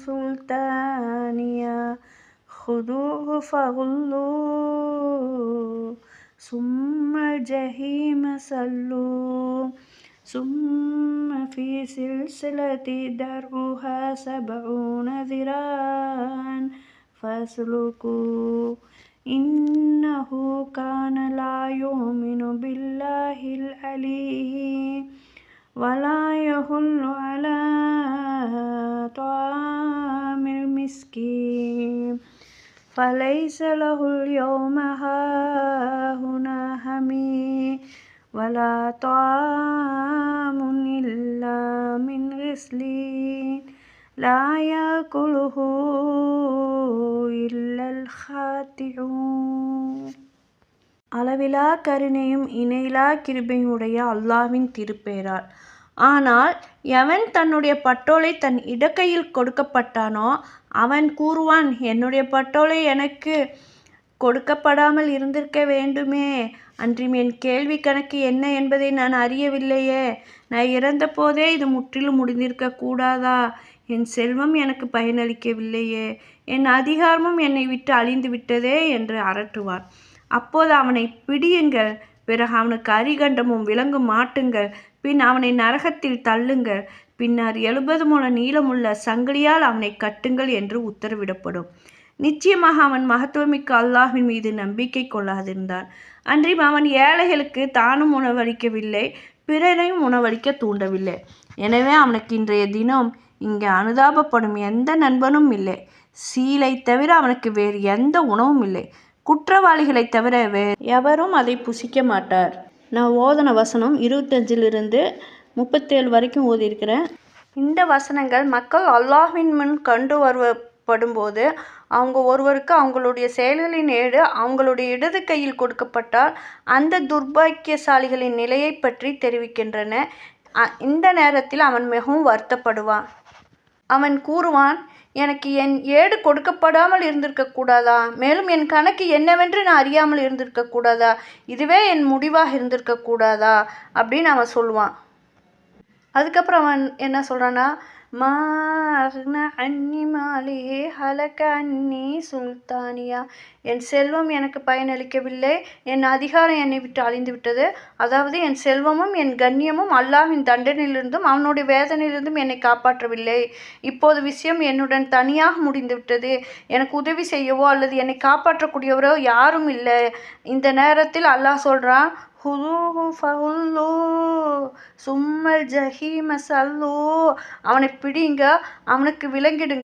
سلطانيا خذوه فغلوه ثم الجحيم صلوه ثم في سلسلة درعها 70 ذراعا فاسلكوه إنه كان لا يؤمن بالله العلي ولا يحل على طعام المسكين فليس له اليوم هاهنا حميم ولا طعام إلا من غسلين لا يأكله إلا الخاطئون. அளவிலா கருணையும் இணையிலா கிருபையும் உடைய அல்லாஹ்வின் திருப்பெயரால். ஆனால் எவன் தன்னுடைய பட்டோலை தன் இடக்கையில் கொடுக்கப்பட்டானோ அவன் கூறுவான், என்னுடைய பட்டோலை எனக்கு கொடுக்கப்படாமல் இருந்திருக்க வேண்டுமே, அன்றும் என் கேள்வி கணக்கு என்ன என்பதை நான் அறியவில்லையே, நான் இறந்த போதே இது முற்றிலும் முடிந்திருக்க கூடாதா, என் செல்வம் எனக்கு பயனளிக்கவில்லையே, என் அதிகாரமும் என்னை விட்டு அழிந்து விட்டதே என்று அரற்றுவான். அப்போது அவனை பிடியுங்கள், பிறகு அவனுக்கு அரிகண்டமும் விலங்கும் மாட்டுங்கள், பின் அவனை நரகத்தில் தள்ளுங்கள், பின்னர் 70 முழ நீளமுள்ள சங்கிலியால் அவனை கட்டுங்கள் என்று உத்தரவிடப்படும். நிச்சயமாக அவன் மகத்துவமிக்க அல்லாஹ்வின் மீது நம்பிக்கை கொள்ளாதிருந்தான். அன்றும் அவன் ஏழைகளுக்கு தானும் உணவளிக்கவில்லை, பிறரையும் உணவளிக்க தூண்டவில்லை. எனவே அவனுக்கு இன்றைய தினம் இங்கே அனுதாபப்படும் எந்த நண்பனும் இல்லை. சீலை தவிர அவனுக்கு வேறு எந்த உணவும் இல்லை. குற்றவாளிகளை தவிர வேறு எவரும் அதை புசிக்க மாட்டார். நான் ஓதன வசனம் 25 37 வரைக்கும் ஓதியிருக்கிறேன். இந்த வசனங்கள் மக்கள் அல்லாஹ்வின் முன் கொண்டு வரப்படும்போது அவங்க ஒருவருக்கு அவங்களுடைய செயல்களின் ஏடு அவங்களுடைய இடது கையில் கொடுக்கப்பட்டால் அந்த துர்பாக்கியசாலிகளின் நிலையை பற்றி தெரிவிக்கின்றன. இந்த நேரத்தில் அவன் மிகவும் வருத்தப்படுவான். அவன் கூறுவான், எனக்கு என் ஏடு கொடுக்கப்படாமல் இருந்திருக்க கூடாதா, மேலும் என் கணக்கு என்னவென்று நான் அறியாமல் இருந்திருக்க கூடாதா, இதுவே என் முடிவாக இருந்திருக்க கூடாதா அப்படின்னு அவன் சொல்லுவான். அதுக்கப்புறம் அவன் என்ன சொல்கிறான்னா, மா அக்னா அன்னி மாலிஹி ஹலக அன்னி சுல்தானியா, என் செல்வம் எனக்கு பயனளிக்கவில்லை, என் அதிகாரம் என்னை விட்டு அழிந்து விட்டது. அதாவது என் செல்வமும் என் கண்ணியமும் அல்லாஹ்வின் தண்டனையிலிருந்தும் அவனுடைய வேதனையிலிருந்தும் என்னை காப்பாற்றவில்லை. இப்போது விஷயம் என்னுடன் தனியாக முடிந்துவிட்டது. எனக்கு உதவி செய்யவோ அல்லது என்னை காப்பாற்றக்கூடியவரோ யாரும் இல்லை. இந்த நேரத்தில் அல்லாஹ் சொல்கிறான், ஹுதூஹு ஃபகுல்லூ சும்மல் ஜஹீம சல்லூ, அவனை பிடிங்க, அவனுக்கு விலங்கிடுங்க,